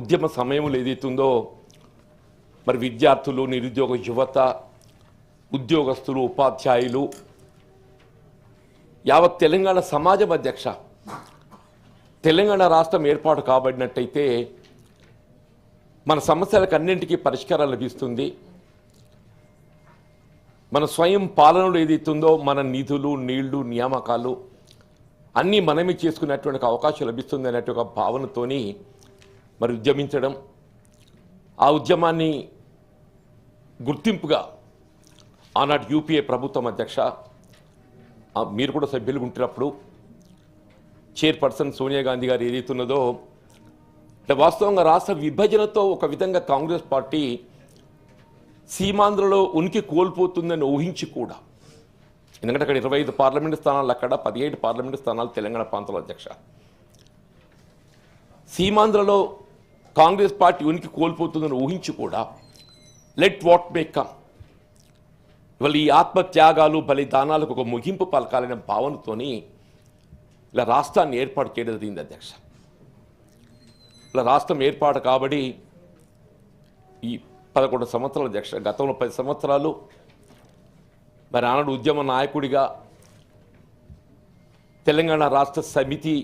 ఉద్యమ సమయంలో ఏదైతుందో మరి విద్యార్థులు, నిరుద్యోగ యువత, ఉద్యోగస్తులు, ఉపాధ్యాయులు, యావత్ తెలంగాణ సమాజం అధ్యక్ష తెలంగాణ రాష్ట్రం ఏర్పాటు కాబడినట్టయితే మన సమస్యలకు అన్నింటికీ పరిష్కారం లభిస్తుంది. మన స్వయం పాలనలో ఏదైతుందో మన నిధులు, నీళ్లు, నియామకాలు అన్నీ మనమే చేసుకునేటువంటి అవకాశం లభిస్తుంది అనేటువంటి ఒక భావనతోని మరి ఉద్యమించడం, ఆ ఉద్యమాన్ని గుర్తింపుగా ఆనాటి యూపీఏ ప్రభుత్వం అధ్యక్ష మీరు కూడా సభ్యులు ఉంటున్నప్పుడు చైర్పర్సన్ సోనియా గాంధీ గారు ఏదైతున్నదో అంటే వాస్తవంగా రాష్ట్ర విభజనతో ఒక విధంగా కాంగ్రెస్ పార్టీ సీమాంధ్రలో ఉనికి కోల్పోతుందని ఊహించి కూడా, ఎందుకంటే అక్కడ 25 పార్లమెంటు స్థానాలు, అక్కడ 17 పార్లమెంటు స్థానాలు తెలంగాణ ప్రాంతంలో అధ్యక్ష. సీమాంధ్రలో కాంగ్రెస్ పార్టీ ఉనికి కోల్పోతుందని ఊహించి కూడా లెట్ వాట్ మే కమ్, ఇవాళ ఈ ఆత్మత్యాగాలు, బలిదానాలకు ఒక ముగింపు పలకాలనే భావనతోని ఇలా రాష్ట్రాన్ని ఏర్పాటు చేయడం జరిగింది అధ్యక్ష. ఇలా రాష్ట్రం ఏర్పాటు కాబట్టి ఈ 11 సంవత్సరాల అధ్యక్ష, గతంలో 10 సంవత్సరాలు మరి ఆనాడు ఉద్యమ నాయకుడిగా తెలంగాణ రాష్ట్ర సమితి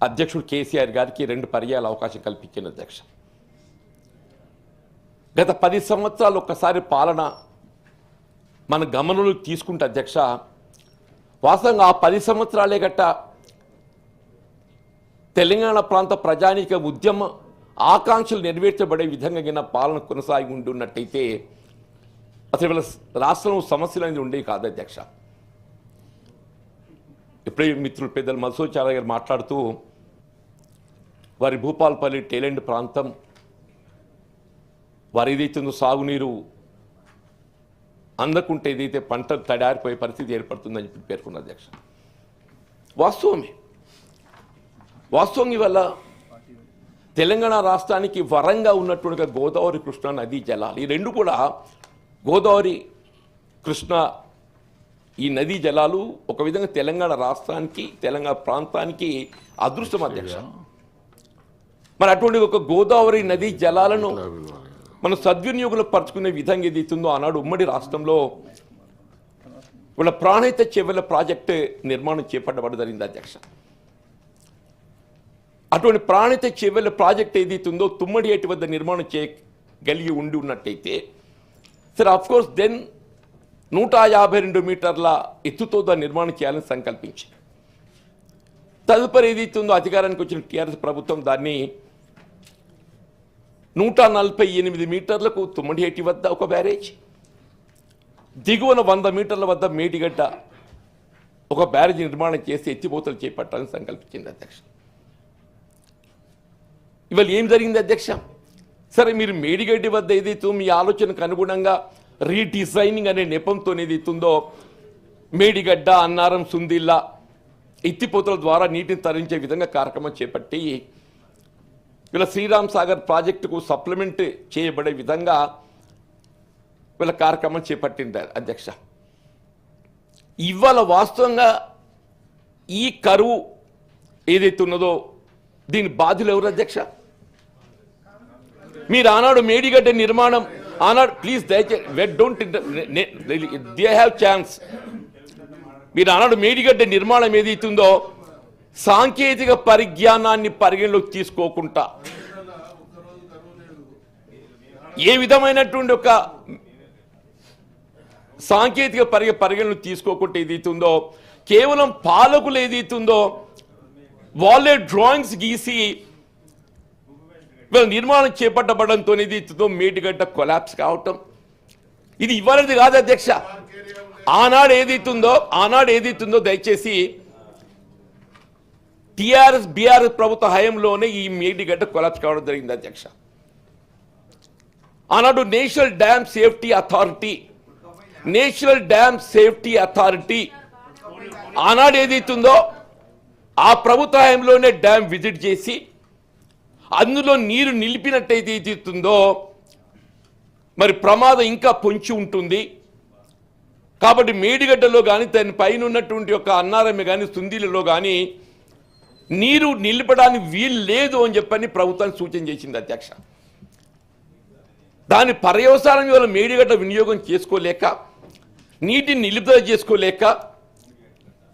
అధ్యక్షుడు కేసీఆర్ గారికి 2 పర్యాల అవకాశం కల్పించిన అధ్యక్ష. గత 10 సంవత్సరాలు ఒక్కసారి పాలన మన గమనంలోకి తీసుకుంటే అధ్యక్ష, వాస్తవంగా ఆ 10 సంవత్సరాలే గట్ట తెలంగాణ ప్రాంత ప్రజానీక ఉద్యమ ఆకాంక్షలు నెరవేర్చబడే విధంగా పాలన కొనసాగి ఉంటున్నట్టయితే అసలు వీళ్ళ రాష్ట్రంలో సమస్యలు అనేది ఉండేవి కాదు అధ్యక్ష. ఇప్పుడే మిత్రులు పెద్దలు మధుసూచార్య గారు మాట్లాడుతూ వారి భూపాలపల్లి టేలెంట్ ప్రాంతం వారు ఏదైతుందో సాగునీరు అందకుంటే ఏదైతే పంటలు తడారిపోయే పరిస్థితి ఏర్పడుతుందని చెప్పి పేర్కొన్న అధ్యక్ష. వాస్తవం వల్ల తెలంగాణ రాష్ట్రానికి వరంగా ఉన్నటువంటి గోదావరి, కృష్ణా నదీ జలాలు, ఈ 2 కూడా గోదావరి, కృష్ణ ఈ నదీ జలాలు ఒక విధంగా తెలంగాణ రాష్ట్రానికి, తెలంగాణ ప్రాంతానికి అదృష్టం అధ్యక్ష. మరి అటువంటి ఒక గోదావరి నదీ జలాలను మనం సద్వినియోగంలో పరుచుకునే విధంగా ఏదైతుందో ఆనాడు ఉమ్మడి రాష్ట్రంలో వీళ్ళ ప్రాణహిత చెవెళ్ల ప్రాజెక్టు నిర్మాణం చేపట్టబడి జరిగింది అధ్యక్ష. అటువంటి ప్రాణహిత చెవెళ్ల ప్రాజెక్ట్ ఏదైతుందో తుమ్మడి ఏటి వద్ద నిర్మాణం చేయగలిగి ఉండి ఉన్నట్టయితే సరే అఫ్కోర్స్ దెన్ 152 మీటర్ల ఎత్తుతో దాన్ని నిర్మాణం చేయాలని సంకల్పించింది. తదుపరి ఏదైతుందో అధికారానికి వచ్చిన టీఆర్ఎస్ ప్రభుత్వం దాన్ని 148 మీటర్లకు తుమ్మడిహేటి వద్ద ఒక బ్యారేజ్, దిగువన 100 మీటర్ల వద్ద మేడిగడ్డ ఒక బ్యారేజ్ నిర్మాణం చేసి ఎత్తిపోతలు చేపట్టాలని సంకల్పించింది అధ్యక్ష. ఇవాళ ఏం జరిగింది అధ్యక్ష? సరే మీరు మేడిగడ్డి వద్ద ఏదైతే మీ ఆలోచనకు అనుగుణంగా రీడిజైనింగ్ అనే నెపంతో ఏదైతుందో మేడిగడ్డ, అన్నారం, సుందిల్లా ఎత్తిపోతల ద్వారా నీటిని తరలించే విధంగా కార్యక్రమం చేపట్టి వీళ్ళ శ్రీరామ్ సాగర్ ప్రాజెక్టుకు సప్లిమెంట్ చేయబడే విధంగా వీళ్ళ కార్యక్రమం చేపట్టింది అధ్యక్ష. ఇవాళ వాస్తవంగా ఈ కరువు ఏదైతే ఉన్నదో దీని బాధ్యులు ఎవరు అధ్యక్ష? మీరు ఆనాడు మేడిగడ్డ నిర్మాణం ఆనాడు ప్లీజ్ దయచేసి డోంట్ దే హ్యావ్ ఛాన్స్. మీరు ఆనాడు మేడిగడ్డ నిర్మాణం ఏదైతుందో సాంకేతిక పరిజ్ఞానాన్ని పరిగణలోకి తీసుకోకుండా, ఏ విధమైనటువంటి ఒక సాంకేతిక పరిగణలోకి తీసుకోకుండా ఏదైతుందో కేవలం పాలకులు ఏదైతుందో వాళ్ళే డ్రాయింగ్స్ గీసి వీళ్ళ నిర్మాణం చేపట్టబడంతో ఏదైతుందో మేడిగడ్డ కొలాప్స్ కావటం ఇది ఇవ్వాలది కాదు అధ్యక్ష. ఆనాడు ఏదైతుందో దయచేసి టీఆర్ఎస్ బీఆర్ఎస్ ప్రభుత్వ హయాంలోనే ఈ మేడిగడ్డ కొలాప్స్ కావడం జరిగింది అధ్యక్ష. ఆనాడు నేషనల్ డ్యామ్ సేఫ్టీ అథారిటీ ఆనాడు ఏదైతుందో ఆ ప్రభుత్వ హయాంలోనే డ్యామ్ విజిట్ చేసి అందులో నీరు నిలిపినట్టయితే ఏదైతుందో మరి ప్రమాదం ఇంకా పొంచి ఉంటుంది కాబట్టి మేడిగడ్డలో కానీ దాని పైన ఉన్నటువంటి ఒక అన్నారమ్మ కానీ సుందీలలో కానీ నీరు నిలపడానికి వీలు లేదు అని చెప్పని ప్రభుత్వానికి సూచన చేసింది అధ్యక్ష. దాని పర్యవసానం ఇవాళ మేడిగడ్డ వినియోగం చేసుకోలేక, నీటిని నిలుపుదల చేసుకోలేక,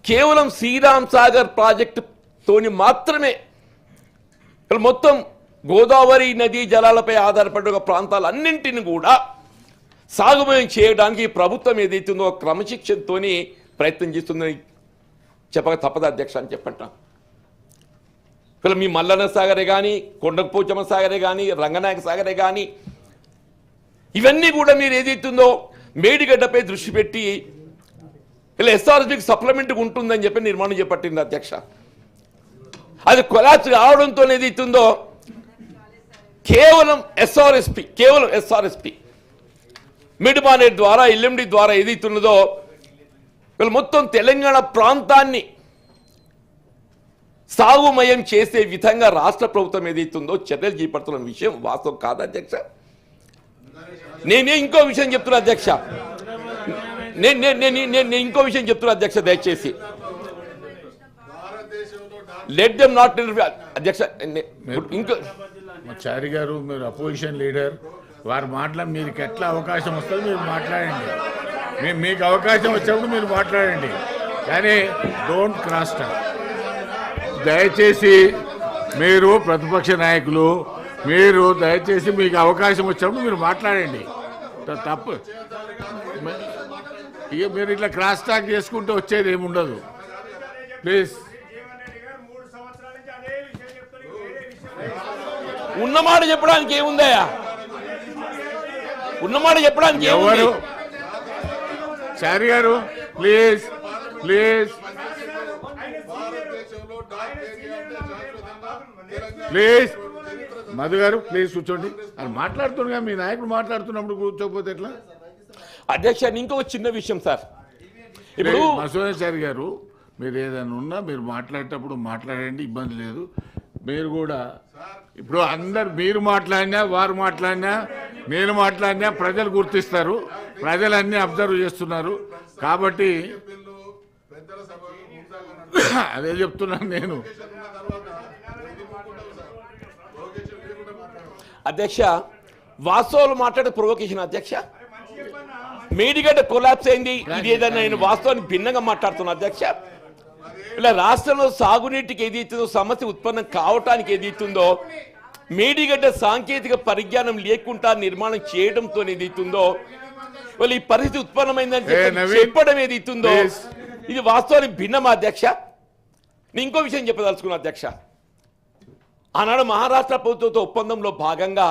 కేవలం శ్రీరామ్ సాగర్ ప్రాజెక్టుతోని మాత్రమే మొత్తం గోదావరి నదీ జలాలపై ఆధారపడిన ప్రాంతాలన్నింటిని కూడా సాగుమయం చేయడానికి ప్రభుత్వం ఏదైతుందో క్రమశిక్షణతో ప్రయత్నం చేస్తుందని చెప్పక తప్పదు అధ్యక్ష అని చెప్పంటాం. ఇలా మీ మల్లన్న సాగరే కానీ, కొండపోచమ్మ సాగరే కానీ, రంగనాయక సాగరే కానీ, ఇవన్నీ కూడా మీరు ఏదైతుందో మేడిగడ్డపై దృష్టి పెట్టి ఇలా ఎస్ఆర్ఎస్పీకి సప్లిమెంట్గా ఉంటుందని చెప్పి నిర్మాణం చేపట్టింది అధ్యక్ష. అది కొలాప్స్ కావడంతో ఏదైతుందో కేవలం ఎస్ఆర్ఎస్పి మిడ్మానేట్ ద్వారా, ఎల్ఎండి ద్వారా ఏదైతున్నదో వీళ్ళు మొత్తం తెలంగాణ ప్రాంతాన్ని సాగుమయం చేసే విధంగా రాష్ట్ర ప్రభుత్వం ఏదైతుందో చర్యలు చేపడుతున్న విషయం వాస్తవం కాదు అధ్యక్ష. నేనే ఇంకో విషయం చెప్తున్నా అధ్యక్ష, నేను ఇంకో విషయం చెప్తున్నా అధ్యక్ష, దయచేసి లెట్ దెమ్ నాట్ అధ్యక్ష. ఇంకో చారి గారు, మీరు అపోజిషన్ లీడర్, వారి మాటలు మీకు ఎట్లా అవకాశం వస్తుందో మీరు మాట్లాడండి. మీకు అవకాశం వచ్చినప్పుడు మీరు మాట్లాడండి, కానీ డోంట్ క్రాస్ టాక్. దయచేసి మీరు ప్రతిపక్ష నాయకులు, మీరు దయచేసి మీకు అవకాశం వచ్చినప్పుడు మీరు మాట్లాడండి. తప్పు ఇక మీరు ఇట్లా క్రాస్ టాక్ చేసుకుంటూ వచ్చేది ఏముండదు. ప్లీజ్. ఉన్నమాట చెప్పడానికి ఏముందయా? ఉన్నమాట చెప్పడానికి ఎవరు? చారి గారు ప్లీజ్ ప్లీజ్ ప్లీజ్. మధు గారు ప్లీజ్ కూర్చోండి. అది మాట్లాడుతున్నా, మీ నాయకుడు మాట్లాడుతున్నప్పుడు కూర్చోకపోతే ఎట్లా అధ్యక్ష? ఇంకొక చిన్న విషయం సార్, ఇప్పుడు మసోచారి గారు, మీరు ఏదైనా ఉన్నా మీరు మాట్లాడేటప్పుడు మాట్లాడండి, ఇబ్బంది లేదు. మీరు కూడా ఇప్పుడు అందరు, మీరు మాట్లాడినా, వారు మాట్లాడినా, నేను మాట్లాడినా ప్రజలు గుర్తిస్తారు, ప్రజలు అన్నీ అబ్జర్వ్ చేస్తున్నారు. కాబట్టి అదే చెప్తున్నాను నేను. అధ్యక్ష, వాస్తవాలు మాట్లాడే ప్రొవోకేషన్ అధ్యక్ష. మేడిగడ్డ కొలాప్స్ అయింది, ఇది ఏదైనా నేను వాస్తవానికి భిన్నంగా మాట్లాడుతున్నా అధ్యక్ష. ఇలా రాష్ట్రంలో సాగునీటికి ఏదైతుందో సమస్య ఉత్పన్నం కావటానికి ఏదైతుందో మేడిగడ్డ సాంకేతిక పరిజ్ఞానం లేకుండా నిర్మాణం చేయడంతో ఏదైతుందో వాళ్ళు ఈ పరిస్థితి ఉత్పన్నమైందని చెప్పడం ఏదైతుందో ఇది వాస్తవానికి భిన్నమా అధ్యక్ష? నేను ఇంకో విషయం చెప్పదలుచుకున్నా అధ్యక్ష. ఆనాడు మహారాష్ట్ర ప్రభుత్వంతో ఒప్పందంలో భాగంగా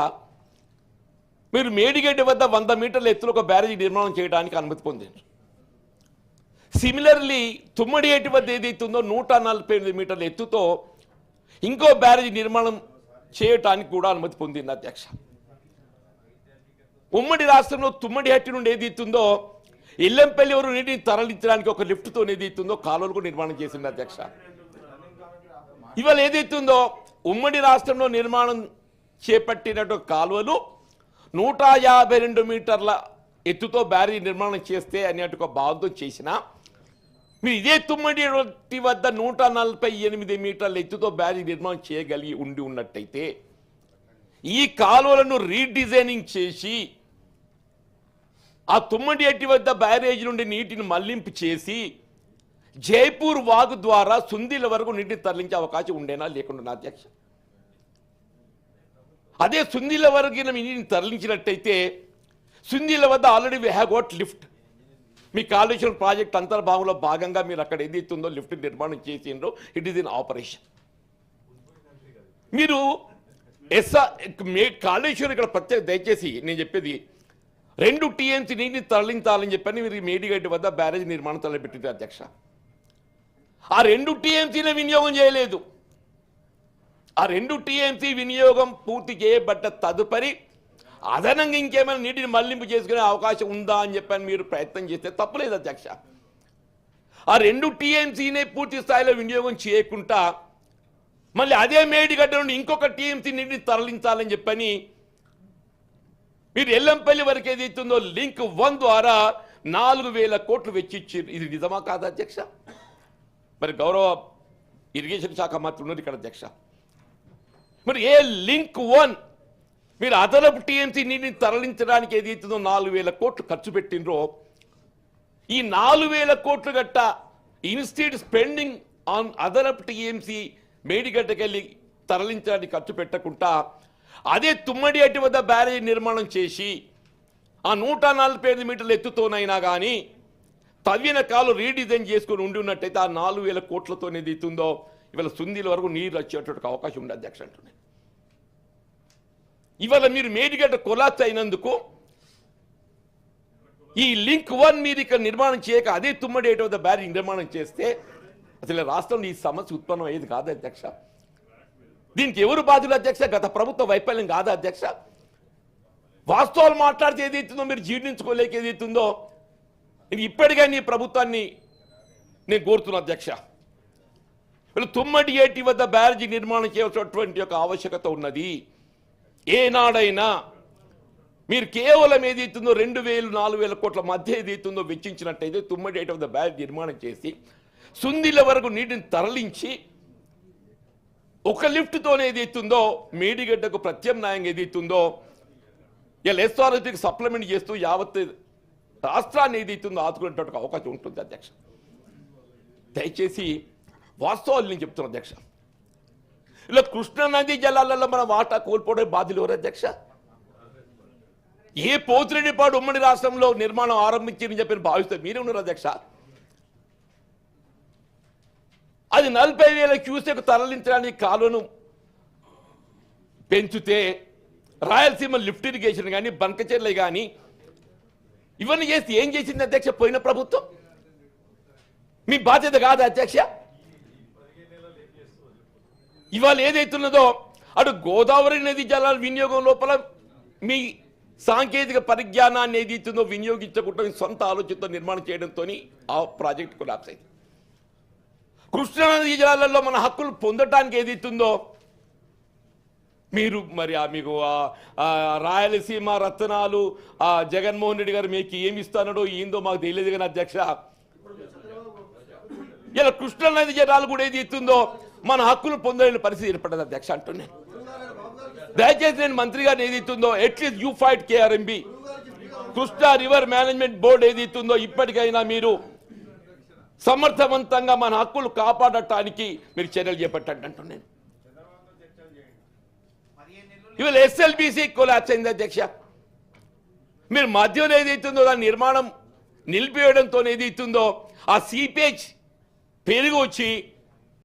మీరు మేడిగడ్డ వద్ద 100 మీటర్ల ఎత్తులో ఒక బ్యారేజీ నిర్మాణం చేయడానికి అనుమతి పొందారు. సిమిలర్లీ తుమ్మడియేటి వద్ద ఏదైతుందో 148 మీటర్ల ఎత్తుతో ఇంకో బ్యారేజీ నిర్మాణం చేయటానికి కూడా అనుమతి పొందింది అధ్యక్ష. ఉమ్మడి రాష్ట్రంలో తుమ్మడిహట్టి నుండి ఏదైతుందో ఎల్లంపల్లి వరకు నీటిని తరలించడానికి ఒక లిఫ్ట్తో ఏదైతుందో కాలువలు కూడా నిర్మాణం చేసింది అధ్యక్ష. ఇవాళ ఏదైతుందో ఉమ్మడి రాష్ట్రంలో నిర్మాణం చేపట్టినట్టు కాలువలు 152 మీటర్ల ఎత్తుతో బ్యారేజీ నిర్మాణం చేస్తే అనేటు ఒక భావంతో చేసినా, మీరు ఇదే తుమ్మడి వద్ద 148 మీటర్ల ఎత్తుతో బ్యారేజీ నిర్మాణం చేయగలిగి ఉన్నట్టయితే ఈ కాలువలను రీడిజైనింగ్ చేసి ఆ తుమ్మడి ఎట్టి వద్ద బ్యారేజీ నుండి నీటిని మళ్లింపు చేసి జైపూర్ వాగు ద్వారా సుందీల వరకు నీటిని తరలించే అవకాశం ఉండేనా లేకుండా అధ్యక్ష? అదే సుందీల వరకు నీటిని తరలించినట్టయితే సుందీల వద్ద already we have got lift. మీ కాళేశ్వరం ప్రాజెక్ట్ అంతర్భాగంలో భాగంగా మీరు అక్కడ ఏదైతుందో లిఫ్ట్ నిర్మాణం చేసిండ్రో ఇట్ ఈస్ ఇన్ ఆపరేషన్. మీరు కాళేశ్వరం ఇక్కడ ప్రత్యేక దయచేసి నేను చెప్పేది 2 టీఎంసీ నీటిని తరలించాలని చెప్పని మీరు మేడిగడ్డ వద్ద బ్యారేజ్ నిర్మాణం తలపెట్టింది అధ్యక్ష. ఆ 2 టీఎంసీని వినియోగం చేయలేదు. ఆ 2 టీఎంసీ వినియోగం పూర్తి చేయబడ్డ తదుపరి అదనంగా ఇంకేమైనా నీటిని మళ్లింపు చేసుకునే అవకాశం ఉందా అని చెప్పని మీరు ప్రయత్నం చేస్తే తప్పులేదు అధ్యక్ష. ఆ 2 టీఎంసీనే పూర్తి స్థాయిలో వినియోగం చేయకుండా మళ్ళీ అదే మేడిగడ్డ నుండి ఇంకొక టీఎంసీ నీటిని తరలించాలని చెప్పని మీరు ఎల్లంపల్లి వరకు ఏదైతుందో లింక్ 1 ద్వారా 4000 కోట్లు వెచ్చిచ్చారు. ఇది నిజమా కాదా అధ్యక్ష? మరి గౌరవ ఇరిగేషన్ శాఖ మంత్రి ఉన్నారు ఇక్కడ అధ్యక్ష. మరి ఏ లింక్ 1 మీరు అదనపు టీఎంసీ నీటిని తరలించడానికి ఏదైతుందో 4,000 కోట్లు ఖర్చు పెట్టినరో ఈ 4,000 కోట్లు గట్ట ఇన్స్టెడ్ స్పెండింగ్ ఆన్ అదనపు టీఎంసీ మేడిగడ్డకెళ్ళి తరలించడానికి ఖర్చు పెట్టకుండా అదే తుమ్మడిహట్టి వద్ద బ్యారేజీ నిర్మాణం చేసి ఆ 145 మీటర్ల ఎత్తుతోనైనా కానీ తవ్విన కాలు రీడిజైన్ చేసుకుని ఉండి ఉన్నట్టయితే ఆ 4,000 కోట్లతో ఏదైతుందో ఇవాళ సుందీల వరకు నీరు వచ్చేటువంటి అవకాశం ఉంది అధ్యక్ష అంటున్నాయి. ఇవాళ మీరు మేడిగడ్డ కొలాప్స్ అయినందుకు ఈ లింక్ 1 మీరు ఇక్కడ నిర్మాణం చేయక అదే తుమ్మడిహట్టి వద్ద బ్యారేజీ నిర్మాణం చేస్తే అసలు రాష్ట్రంలో ఈ సమస్య ఉత్పన్నం అయ్యేది కాదు అధ్యక్ష. దీనికి ఎవరు బాధ్యులు అధ్యక్ష? గత ప్రభుత్వ వైఫల్యం కాదా అధ్యక్ష? వాస్తవాలు మాట్లాడితే ఏదైతుందో మీరు జీర్ణించుకోలేక ఏదైతుందో ఇది ఇప్పటికే నీ ప్రభుత్వాన్ని నేను కోరుతున్నా అధ్యక్ష. వీళ్ళు తుమ్మడిహట్టి వద్ద బ్యారేజీ నిర్మాణం చేయాల్సినటువంటి యొక్క ఆవశ్యకత ఉన్నది. ఏనాడైనా మీరు కేవలం ఏదైతుందో 2,000-4,000 కోట్ల మధ్య ఏదైతుందో వెచ్చించినట్టయితే తుమ్మడిహట్టి వద్ద బ్యారేజీ నిర్మాణం చేసి సుందిల వరకు నీటిని తరలించి ఒక లిఫ్ట్తోనే ఏదైతుందో మేడిగడ్డకు ప్రత్యామ్నాయంగా ఏదైతుందో ఇలా ఎస్ఆర్ఎస్కి సప్లిమెంట్ చేస్తూ యావత్ రాష్ట్రాన్ని ఏదైతుందో ఆదుకునేటువంటి అవకాశం ఉంటుంది అధ్యక్ష. దయచేసి వాస్తవాలు నేను చెప్తున్నా అధ్యక్ష. ఇలా కృష్ణానదీ జలాలలో మన వాటా కోల్పోవడం బాధ్యులు ఎవరు అధ్యక్ష? ఏ పోతిరెడ్డిపాడు ఉమ్మడి రాష్ట్రంలో నిర్మాణం ఆరంభించిందని చెప్పి భావిస్తే మీరే ఉన్నారు అధ్యక్ష. అది 40,000 క్యూసెక్ తరలించడానికి కాలువను పెంచితే రాయలసీమ లిఫ్ట్ ఇరిగేషన్ కానీ బంకచెర్ల కానీ ఇవన్నీ చేసి ఏం చేసింది అధ్యక్ష పోయిన ప్రభుత్వం? మీ బాధ్యత కాదా అధ్యక్ష? ఇవాళ ఏదైతున్నదో అటు గోదావరి నది జలాల వినియోగం లోపల మీ సాంకేతిక పరిజ్ఞానాన్ని ఏదైతుందో వినియోగించకుండా సొంత ఆలోచనతో నిర్మాణం చేయడంతో ఆ ప్రాజెక్ట్ కొలాప్స్ అయింది. కృష్ణానదీ జలాలలో మన హక్కులు పొందటానికి ఏదైతుందో మీరు మరి మీకు రాయలసీమ రత్నాలు జగన్మోహన్ రెడ్డి గారు మీకు ఏమి ఇస్తానో ఏందో మాకు తెలియదు కానీ అధ్యక్ష ఇలా కృష్ణానదీ జలాలు కూడా ఏది ఇస్తుందో మన హక్కులు పొందలేని పరిస్థితి ఏర్పడదు అధ్యక్ష అంటున్నాను. దయచేసి నేను మంత్రి గారిని ఏది ఇస్తుందో at least you fight KRMB Krishna river management board ఏది ఇస్తుందో ఇప్పటికైనా మీరు సమర్థవంతంగా మన హక్కులు కాపాడటానికి మీరు చర్యలు చేపట్టండి అంటున్నాను. ఇవాళ ఎస్ఎల్బిసి కొలాప్స్ అయింది అధ్యక్ష. మీరు మధ్యలో ఏదైతుందో దాని నిర్మాణం నిలిపివేయడంతో ఏదైతుందో ఆ సీపేజ్ పెరిగి వచ్చి